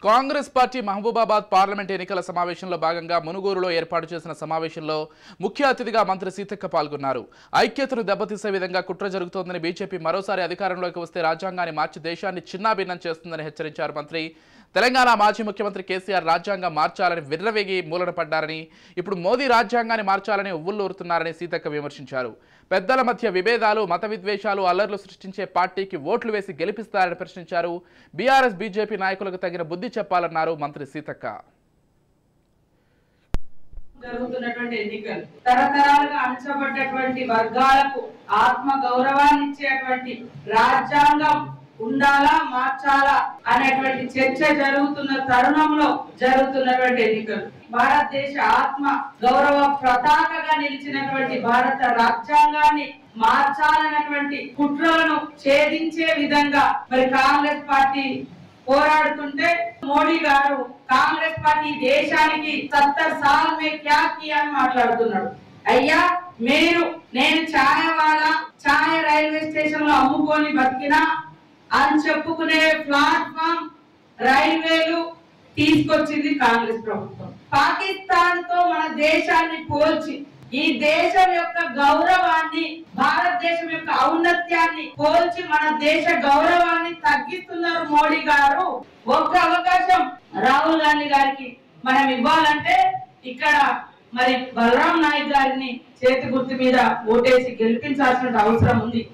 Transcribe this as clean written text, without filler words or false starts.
Congress party Mahabubabad parliament ఎన్నికల సమావేశంలో భాగంగా మునుగోరులో ఏర్పాటు చేసిన సమావేశంలో ముఖ్య అతిథిగా మంత్రి సీతక్క పాల్గొన్నారు. ఐక్యతను దెబ్బతీసే విధంగా కుట్ర జరుగుతోందని బీజేపీ మరోసారి అధికారంలోకి వస్తే రాజ్యాంగాన్ని మార్చి దేశాన్ని చిన్నాభిన్నం చేస్తుందని హెచ్చరించారు మంత్రి. తెలంగాణ మాజీ ముఖ్యమంత్రి కేసీఆర్ రాజ్యాంగం మార్చాలని విర్రవేగి మూలన పడ్డారని, ఇప్పుడు మోదీ రాజ్యాంగాన్ని మార్చాలని ఉవ్వుల్లూరుతున్నారని సీతక్క విమర్శించారు. పెద్దల మధ్య విభేదాలు, మత విద్వేషాలు, అల్లర్లు సృష్టించే పార్టీకి ఓట్లు వేసి గెలిపిస్తారని ప్రశ్నించారు. బీఆర్ఎస్ బీజేపీ నాయకులకు తగిన బుద్ధి చెప్పాలన్నారు మంత్రి సీతక్క. జరుగుతున్నటువంటి ఎన్నికలు తరతరాలుగా అణచబడ్డటువంటి వర్గాలకు ఆత్మ గౌరవాన్ని ఇచ్చేటువంటి రాజ్యాంగం ఉండాలా మార్చాలా అనేటువంటి చర్చ జరుగుతున్న తరుణంలో జరుగుతున్నటువంటి ఎన్నికలు భారతదేశ ఆత్మ గౌరవ పతాకగా నిలిచినటువంటి భారత రాజ్యాంగాన్ని మార్చాలన్నటువంటి కుట్రలను ఛేదించే విధంగా మరి కాంగ్రెస్ పార్టీ పోరాడుతుంటే మోడీ గారు కాంగ్రెస్ పార్టీ దేశానికి 70 సాల్ మే క్యా కియా అని మాట్లాడుతున్నాడు. అయ్యా నేను ఛాయ్ రైల్వే స్టేషన్ లో అమ్ముకొని బతికినా అని చెప్పుకునే ప్లాట్ఫామ్ రైల్వేలు తీసుకొచ్చింది కాంగ్రెస్ ప్రభుత్వం. పాకిస్తాన్ తో మన దేశాన్ని పోల్చి ఈ దేశం యొక్క గౌరవాన్ని, భారతదేశం యొక్క ఔన్నత్యాన్ని పోల్చి మన దేశ గౌరవాన్ని తగ్గిస్తున్నారు మోడీ గారు. ఒక్క అవకాశం రాహుల్ గాంధీ గారికి మనం ఇవ్వాలంటే ఇక్కడ మరి బలరాం నాయక్ గారిని చేతి గుర్తు మీద ఓటేసి గెలిపించాల్సిన అవసరం ఉంది.